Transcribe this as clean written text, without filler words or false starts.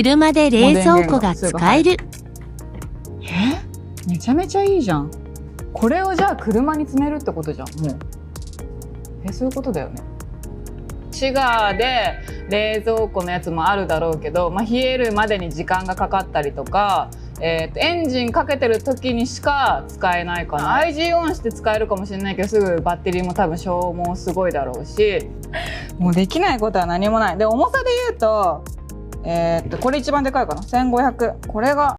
車で冷蔵庫が使える。めちゃめちゃいいじゃん。これをじゃあ車に詰めるってことじゃん。もうそういうことだよね。シガーで冷蔵庫のやつもあるだろうけど、冷えるまでに時間がかかったりとか、エンジンかけてる時にしか使えないかな。IG オンして使えるかもしれないけど、すぐバッテリーも多分消耗すごいだろうし、もうできないことは何もない。で重さで言うとこれ一番でかいかな。1500。これが